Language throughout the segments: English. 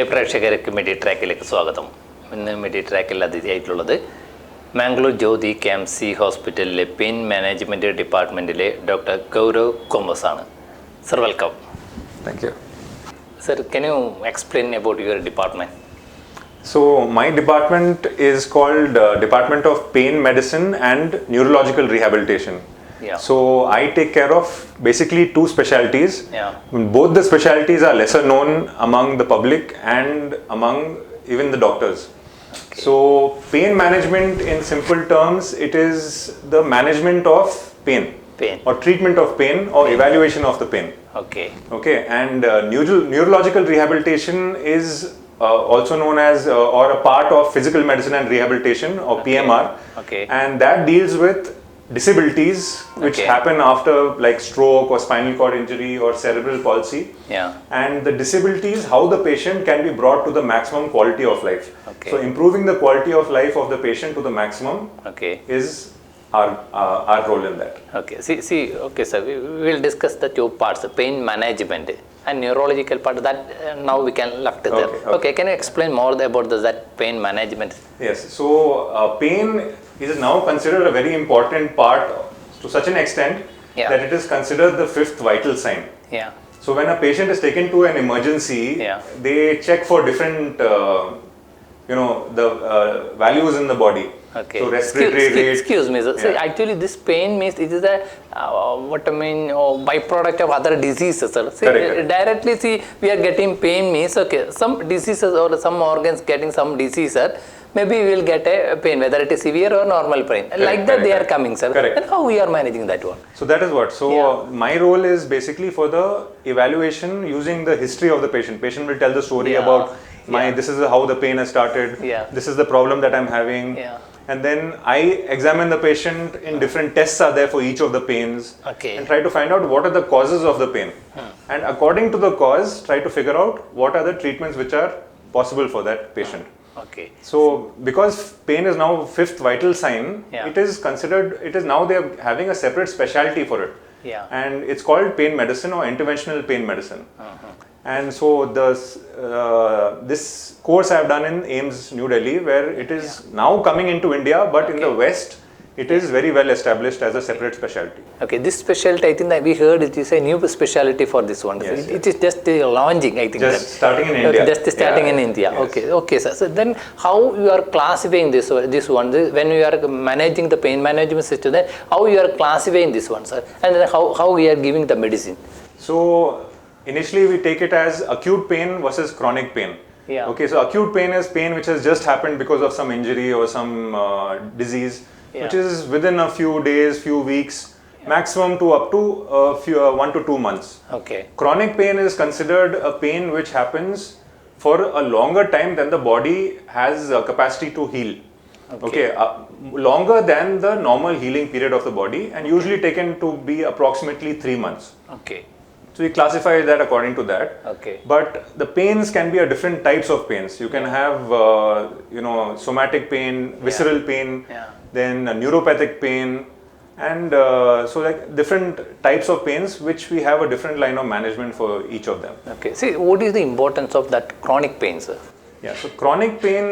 പ്രിയ പ്രേക്ഷകർക്ക് മെഡിട്രാക്കിലേക്ക് സ്വാഗതം. ഇന്ന് മെഡിട്രാക്കിൽ അതിഥിയായിട്ടുള്ളത് മാംഗ്ലൂർ ജ്യോതി KMC ഹോസ്പിറ്റലിലെ പെയിൻ മാനേജ്മെൻറ്റ് ഡിപ്പാർട്ട്മെൻറ്റിലെ ഡോക്ടർ ഗൗരവ് കോമസ് ആണ്. Sir, welcome. Thank you. Sir, can you explain about your department? So my department is called Department of Pain Medicine and Neurological Rehabilitation. Yeah. So I take care of basically two specialties. Yeah. Both the specialties are lesser known among the public and among even the doctors. Okay. So pain management, in simple terms, it is the management of pain. Pain. Or treatment of pain or evaluation of the pain. Okay. Okay, and neurological rehabilitation is also known as or a part of physical medicine and rehabilitation or PMR. Okay. And that deals with disabilities which Okay. happen after like stroke or spinal cord injury or cerebral palsy. Yeah. And the disabilities, how the patient can be brought to the maximum quality of life. Okay. So improving the quality of life of the patient to the maximum Okay. is our role in that. Okay. See. Okay, sir. We will discuss the two parts: the pain management and neurological part. That now we can left there. Okay. Can you explain more about that pain management? Yes, so pain is now considered a very important part to such an extent that it is considered the fifth vital sign. Yeah. So when a patient is taken to an emergency, they check for different, the values in the body. Okay. So respiratory rate. Excuse me, sir. So actually, this pain means it is a byproduct of other diseases, sir. See, Correct. Directly, we are getting pain means some diseases or some organs getting some disease, sir. Maybe we will get a pain, whether it is severe or normal pain. Like that, they are coming, sir. Correct. And how we are managing that one? So that is what. So my role is basically for the evaluation using the history of the patient. Patient will tell the story about this is how the pain has started. Yeah. This is the problem that I'm having. Yeah. And then I examine the patient in different tests are there for each of the pains. Okay. And try to find out what are the causes of the pain. And according to the cause, try to figure out what are the treatments which are possible for that patient. Okay. So because pain is now fifth vital sign, it is now they are having a separate specialty for it. Yeah. And it's called pain medicine or interventional pain medicine. And so this course I have done in AIIMS New Delhi, where it is now coming into India, but in the West it is very well established as a separate specialty. Okay, this specialty, I think that we heard it is a new specialty for this one. Yes, it is just launching, I think. Just starting in India. Just starting in India. Yes. Okay, sir. So then how you are classifying this one? When you are managing the pain management system, then how you are classifying this one, sir? And then how we are giving the medicine? So initially we take it as acute pain versus chronic pain. Yeah. Okay, so acute pain is pain which has just happened because of some injury or some disease, which is within a few days, few weeks, maximum to up to 1 to 2 months. Okay. Chronic pain is considered a pain which happens for a longer time than the body has capacity to heal. Okay, longer than the normal healing period of the body, and usually taken to be approximately 3 months. Okay. So we classify that according to that. Okay. But the pains can be a different types of pains. You can have, somatic pain, visceral pain, then neuropathic pain, and so like different types of pains, which we have a different line of management for each of them. Okay. See, what is the importance of that chronic pain, sir? Yeah. So chronic pain,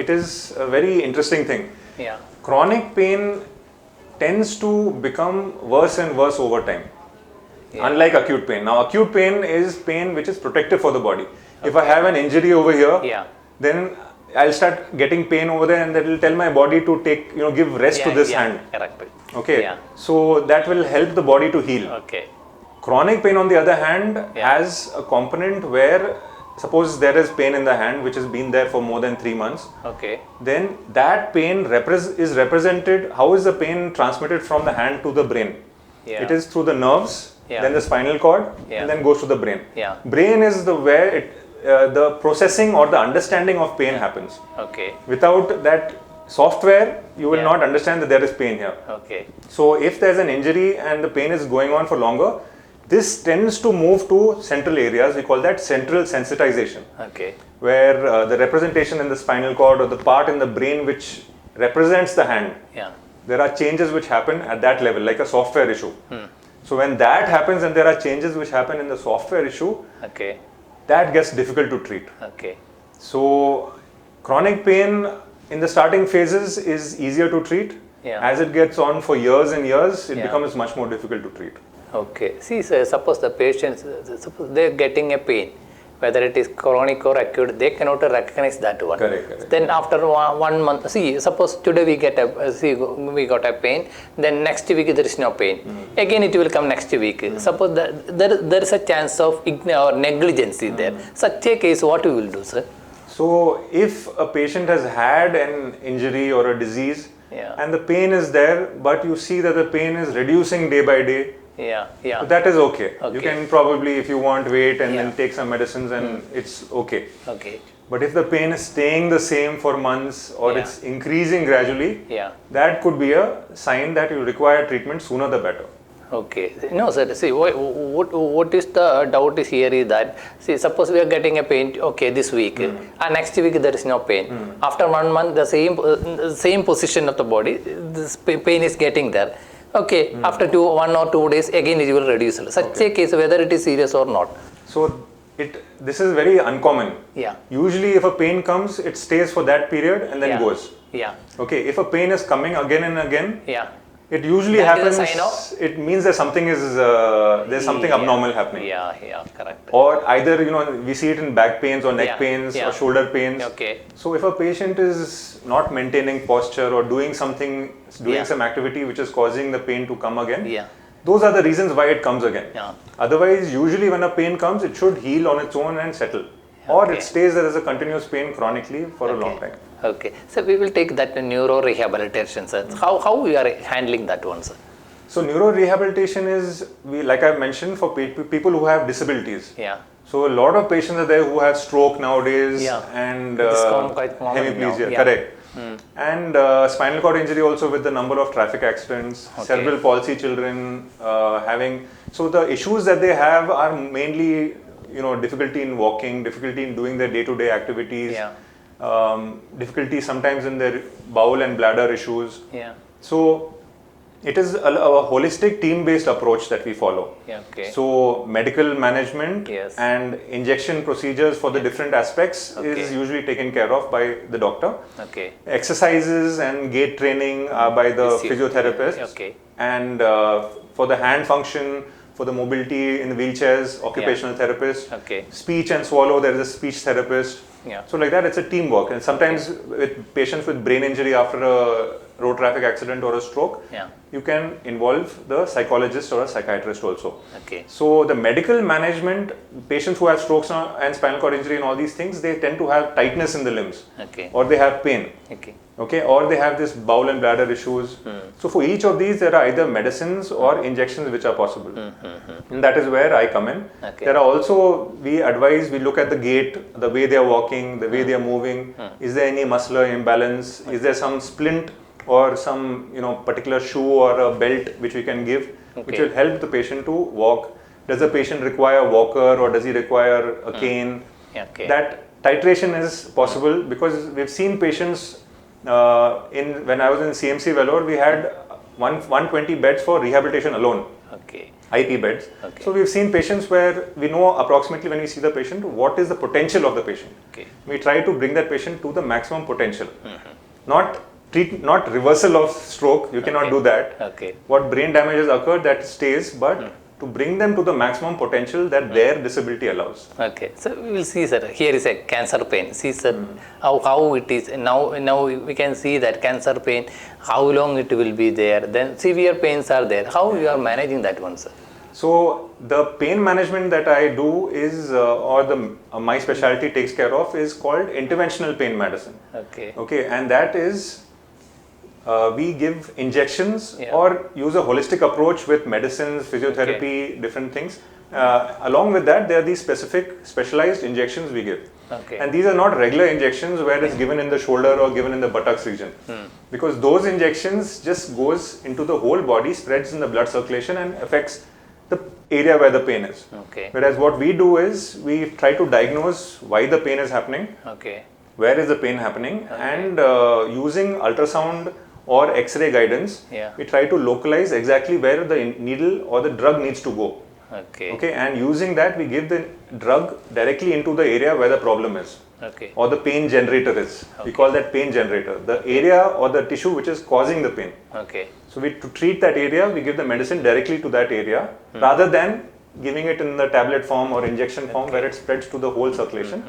it is a very interesting thing. Yeah. Chronic pain tends to become worse and worse over time. Unlike acute pain. Now acute pain is pain which is protective for the body. If I have an injury over here, then I'll start getting pain over there, and that will tell my body to give rest to this hand. Correct. Okay. So that will help the body to heal. Okay. Chronic pain on the other hand has a component where suppose there is pain in the hand which has been there for more than 3 months. Okay. Then that pain is represented. How is the pain transmitted from the hand to the brain? It is through the nerves. Then the spinal cord, and then goes to the brain. Brain is where the processing or the understanding of pain happens. Okay. Without that software, you will not understand that there is pain here. Okay. So if there's an injury and the pain is going on for longer, this tends to move to central areas. We call that central sensitization. Okay. Where the representation in the spinal cord or the part in the brain which represents the hand, there are changes which happen at that level, like a software issue. So when that happens and there are changes which happen in the software issue, that gets difficult to treat. Okay. So chronic pain in the starting phases is easier to treat. As it gets on for years and years, it becomes much more difficult to treat. Okay. See, sir, suppose the patients, suppose they are getting a pain, whether it is chronic or acute, they cannot recognize that one. Correct. Then after 1 month, see, suppose today we get we got a pain, then next week there is no pain. Again it will come next week. Suppose there is a chance of or negligence there. Such a case, what we will do, sir? So if a patient has had an injury or a disease, and the pain is there, but you see that the pain is reducing day by day, so that is okay. You can probably, if you want, wait and then take some medicines and it's okay. But if the pain is staying the same for months or it's increasing gradually, that could be a sign that you require treatment sooner the better. Okay. No, sir. See, what is the doubt is here is that, see, suppose we are getting a pain, okay, this week, and next week there is no pain. After 1 month, the same position of the body, this pain is getting there. Okay, after 1 or 2 days, again it will reduce. Such a case, whether it is serious or not. So this is very uncommon. Usually if a pain comes, it stays for that period and then goes. Okay, if a pain is coming again and again, it usually happens. It means that something is there's something abnormal happening. Correct. Or either we see it in back pains or neck pains or shoulder pains. So if a patient is not maintaining posture or doing some activity which is causing the pain to come again, those are the reasons why it comes again. Otherwise, usually when a pain comes, it should heal on its own and settle. Or it stays there as a continuous pain chronically for a long time. Okay. So we will take that neuro rehabilitation, sir. How we are handling that one, sir? So neuro rehabilitation is, like I mentioned, for people who have disabilities. So a lot of patients are there who have stroke nowadays and hemiplegia. Correct. And spinal cord injury also with the number of traffic accidents, cerebral palsy children having. So the issues that they have are mainly, difficulty in walking, difficulty in doing their day-to-day activities. Difficulty sometimes in their bowel and bladder issues. So it is a holistic team-based approach that we follow. So medical management and injection procedures for the different aspects is usually taken care of by the doctor. Exercises and gait training are by the physiotherapist. And for the hand function, for the mobility in the wheelchairs, occupational therapist. Speech and swallow, there is a speech therapist. So like that, it's a teamwork. And sometimes with patients with brain injury after a road traffic accident or a stroke, you can involve the psychologist or a psychiatrist also. So the medical management, patients who have strokes and spinal cord injury and all these things, they tend to have tightness in the limbs, or they have pain, or they have this bowel and bladder issues. So for each of these, there are either medicines or injections which are possible. And that is where I come in. There are also, we look at the gait, the way they are walking, the way they are moving. Is there any muscular imbalance? Is there some splint or some particular shoe or a belt which we can give, which will help the patient to walk? Does the patient require a walker or does he require a cane? That titration is possible because we've seen patients when I was in CMC Vellore, we had 120 beds for rehabilitation alone. IP beds. So we've seen patients where we know approximately when we see the patient what is the potential of the patient. We try to bring that patient to the maximum potential. Not reversal of stroke, you cannot do that. What brain damage has occurred, that stays, but to bring them to the maximum potential that their disability allows. So we will see, sir, here is a cancer pain. See, sir, how it is. Now we can see that cancer pain, how long it will be there. Then severe pains are there. How you are managing that one, sir? So the pain management that I do is, my specialty takes care of, is called interventional pain medicine. And that is, we give injections or use a holistic approach with medicines, physiotherapy, different things. Along with that, there are these specialized injections we give. And these are not regular injections where it's given in the shoulder or given in the buttocks region. Because those injections just goes into the whole body, spreads in the blood circulation and affects the area where the pain is. Whereas what we do is, we try to diagnose why the pain is happening, where is the pain happening, and using ultrasound or X-ray guidance, we try to localize exactly where the needle or the drug needs to go. Okay. Okay, and using that we give the drug directly into the area where the problem is. Okay. Or the pain generator is. We call that pain generator. The area or the tissue which is causing the pain. Okay. So to treat that area, we give the medicine directly to that area rather than giving it in the tablet form or injection form where it spreads to the whole circulation.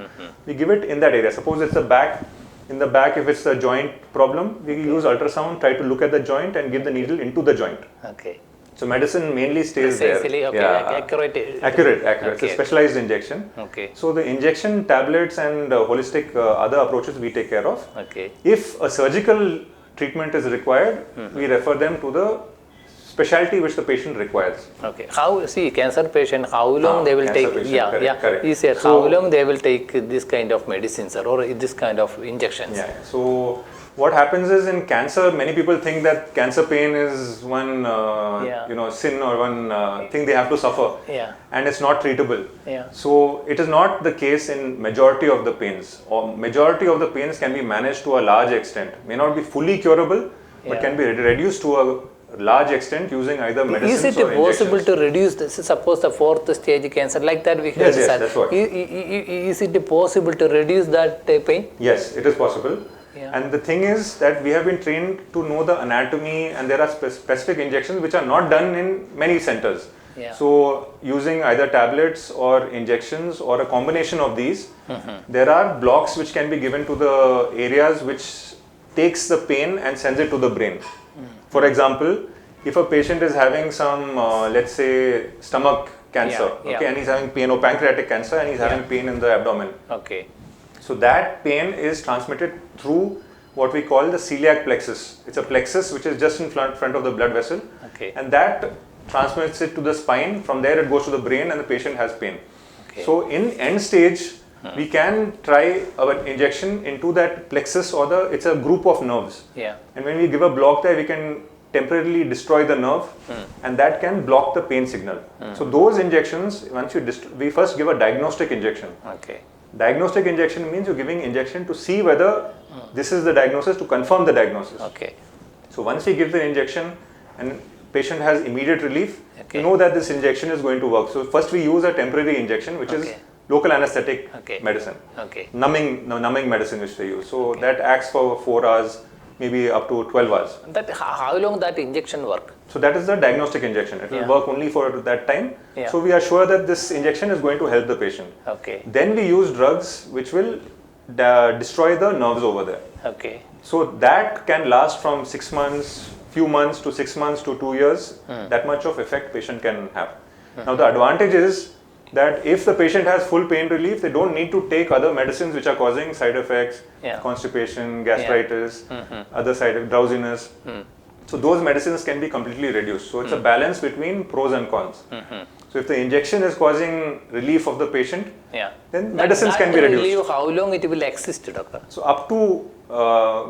We give it in that area. Suppose it's the back. In the back, if it's a joint problem, we use ultrasound, try to look at the joint and give the needle into the joint. Okay. So medicine mainly stays Precisely, there. okay, Accurate. Okay. It's a specialized injection. Okay. So the injection, tablets and holistic other approaches we take care of. Okay. If a surgical treatment is required, we refer them to the specialty which the patient requires. Okay. How, see, cancer patient, how long they will take, correct. Easier, So, how long they will take this kind of medicines or this kind of injections? Yeah. So what happens is in cancer, many people think that cancer pain is one sin or one thing they have to suffer, and it's not treatable. So it is not the case in majority of the pains, or majority of the pains can be managed to a large extent. May not be fully curable, but can be reduced to a large extent using either medicines or injections. Is it possible injections. to reduce this? Suppose the 4th stage cancer, like that we have Yes, that's what. Is it possible to reduce that pain? Yes, it is possible. And the thing is that we have been trained to know the anatomy, and there are specific injections which are not done in many centers. So using either tablets or injections or a combination of these, there are blocks which can be given to the areas which takes the pain and sends it to the brain. For example, if a patient is having some, let's say, stomach cancer, and he's having pain, or pancreatic cancer, and he's having pain in the abdomen. Okay. So that pain is transmitted through what we call the celiac plexus. It's a plexus which is just in front of the blood vessel, and that transmits it to the spine. From there it goes to the brain, and the patient has pain. So in end stage, we can try our injection into that plexus, or it's a group of nerves. And when we give a block there, we can temporarily destroy the nerve, and that can block the pain signal. So those injections, once we first give a diagnostic injection. Diagnostic injection means you're giving injection to see whether this is the diagnosis, to confirm the diagnosis. So once we give the injection and patient has immediate relief, you know that this injection is going to work. So first we use a temporary injection, which is local anesthetic medicine, numbing medicine which they use. So that acts for 4 hours, maybe up to 12 hours. That how long that injection work? So that is the diagnostic injection. It will work only for that time. So we are sure that this injection is going to help the patient. Then we use drugs which will destroy the nerves over there. So that can last from 6 months, few months to 6 months to 2 years. That much of effect patient can have. Now the advantage is that if the patient has full pain relief, they don't need to take other medicines which are causing side effects, constipation, gastritis, other side of drowsiness. So those medicines can be completely reduced. So it's a balance between pros and cons. So if the injection is causing relief of the patient, then medicines can be reduced. Relief, how long it will exist, doctor? So up to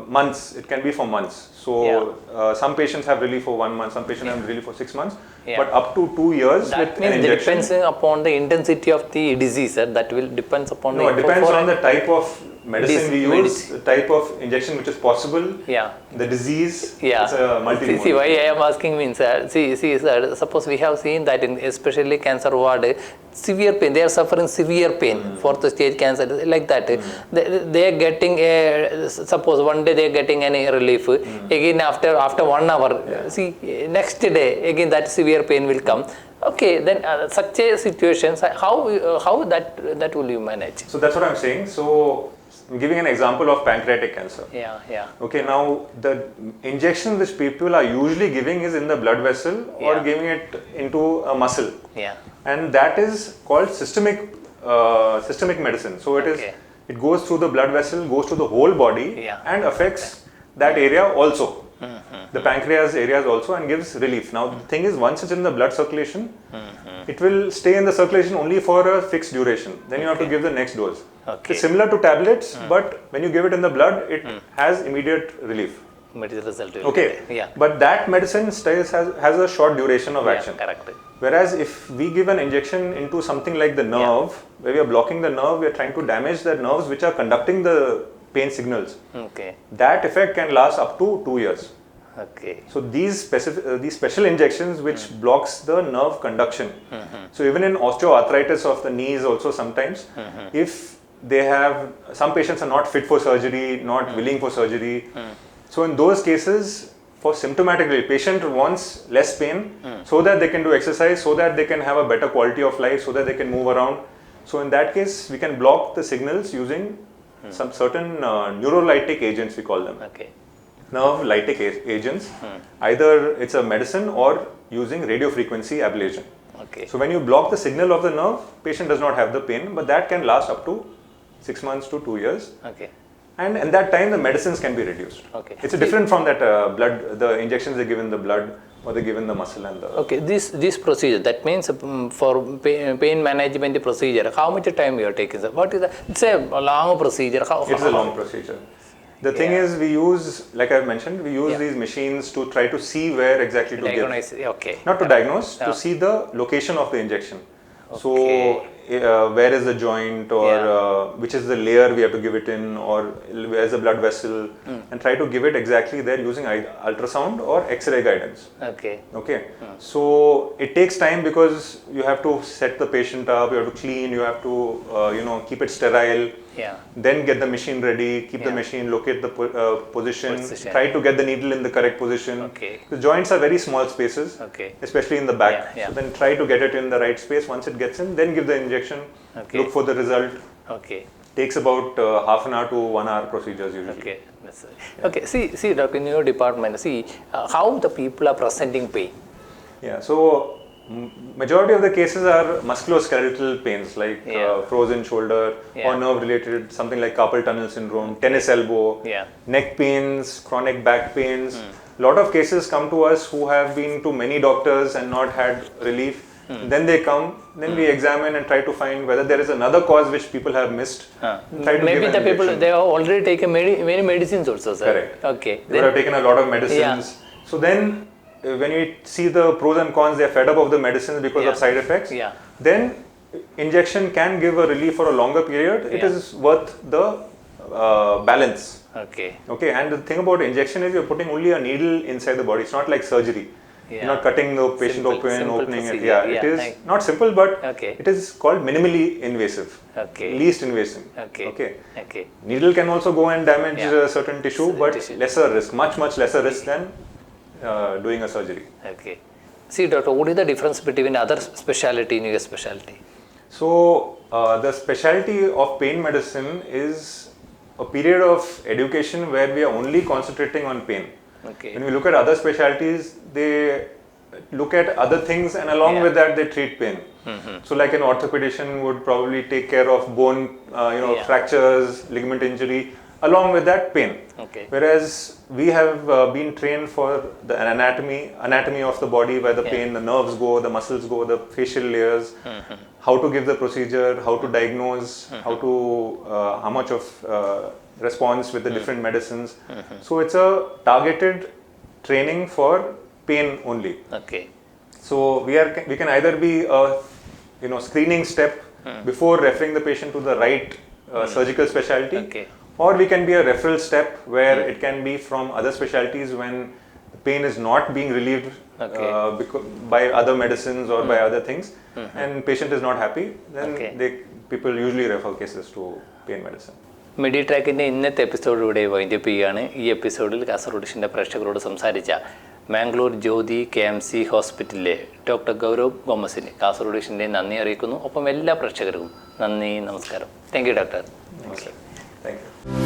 months, it can be for months. So some patients have relief for 1 month, some patients have relief for 6 months, but up to 2 years that with means an injection. Depends upon the intensity of the disease, that will depends upon it depends on the type of medicine we use, the type of injection which is possible, the disease. It's a multi-mode. See, why I am asking means, sir, suppose we have seen that in especially cancer ward, severe pain, they are suffering severe pain, 4th stage cancer, like that. They are getting, suppose one day they are getting any relief, again after 1 hour, see, next day again that severe pain will come. Okay, then such a situation, how that will you manage? So that's what I'm saying. So I'm giving an example of pancreatic cancer. Okay, now the injection which people are usually giving is in the blood vessel or giving it into a muscle. And that is called systemic medicine. So it goes through the blood vessel, goes to the whole body and affects that area also. The pancreas areas also, and gives relief. Now the thing is, once it's in the blood circulation, it will stay in the circulation only for a fixed duration. Then you have to give the next dose. It's similar to tablets, but when you give it in the blood, it has immediate relief. Immediate result. But that medicine has a short duration of action. Whereas if we give an injection into something like the nerve, where we are blocking the nerve, we are trying to damage the nerves which are conducting the pain signals. That effect can last up to 2 years. Okay. So these special injections which blocks the nerve conduction. So even in osteoarthritis of the knees also sometimes, if they have, some patients are not fit for surgery, not willing for surgery. So in those cases, for symptomatic relief, patient wants less pain so that they can do exercise, so that they can have a better quality of life, so that they can move around. So in that case, we can block the signals using some certain neurolytic agents, we call them. Okay. Nerve lytic agents. Either it's a medicine or using radio frequency ablation. Okay. So when you block the signal of the nerve, patient does not have the pain, but that can last up to 6 months to 2 years. Okay. And in that time, the medicines can be reduced. Okay. It's different from that blood, the injections they give in the blood or they give in the muscle and the... Okay, this procedure, that means for pain management procedure, how much time you are taking? What is it's a long procedure. It's a long procedure. The thing is, we use, like I've mentioned, we use these machines to try to see where exactly to diagnose. give. Okay. Not to diagnose, to see the location of the injection. Okay. So, where is the joint, or which is the layer we have to give it in, or where is the blood vessel, and try to give it exactly there using ultrasound or X-ray guidance. Okay. Okay. So it takes time because you have to set the patient up, you have to clean, you have to keep it sterile. Yeah. Then get the machine ready, keep the machine, locate the position, try to get the needle in the correct position. Okay. The joints are very small spaces, Okay. especially in the back. Yeah. So then try to get it in the right space. Once it gets in, then give the injection, look for the result. Okay. Takes about half an hour to 1 hour procedures usually. Okay. That's right. Okay. See, Doctor, in your department, see how the people are presenting pain. Yeah. So majority of the cases are musculoskeletal pains like frozen shoulder or nerve related, something like carpal tunnel syndrome, tennis elbow, neck pains, chronic back pains. Lot of cases come to us who have been to many doctors and not had relief. Then they come, then we examine and try to find whether there is another cause which people have missed. Maybe the people, they have already taken many medicines also, sir. Correct. Okay. They would have taken a lot of medicines. So then when you see the pros and cons, they are fed up of the medicines because of side effects. Then injection can give a relief for a longer period. It is worth the balance. Okay. Okay. And the thing about injection is you're putting only a needle inside the body. It's not like surgery. You're not cutting the patient opening it. It is not simple, but it is called minimally invasive. Okay. Least invasive. Okay. Okay. Needle can also go and damage certain tissue, but lesser risk, much lesser risk than doing a surgery. Okay. See, doctor, what is the difference between other specialty and your specialty? So, the specialty of pain medicine is a period of education where we are only concentrating on pain. Okay. When we look at other specialties, they look at other things and along with that they treat pain. So like an orthopedician would probably take care of bone, fractures, ligament injury, along with that pain. Okay. Whereas we have been trained for the anatomy of the body, where the pain, the nerves go, the muscles go, the facial layers, how to give the procedure, how to diagnose, how much of response with the different medicines. So it's a targeted training for pain only. Okay. So we can either be a screening step before referring the patient to the right surgical specialty. Okay. Or we can be a referral step where it can be from other specialties when the pain is not being relieved by other medicines or by other things, and patient is not happy, then people usually refer cases to pain medicine. മെഡിട്രാക്കിൻ്റെ ഇന്നത്തെ episode ഇവിടെ wind up ചെയ്യുകയാണ്. ഈ എപ്പിസോഡിൽ കാസർഗോഡ് പ്രേക്ഷകരോട് സംസാരിച്ച മാംഗ്ലൂർ ജ്യോതി KMC ഹോസ്പിറ്റലിലെ doctor Gaurav ഗോമസിന് Kasaragod നന്ദി അറിയിക്കുന്നു. ഒപ്പം എല്ലാ പ്രേക്ഷകർക്കും നന്ദി, നമസ്കാരം. Thank you doctor. Thank you.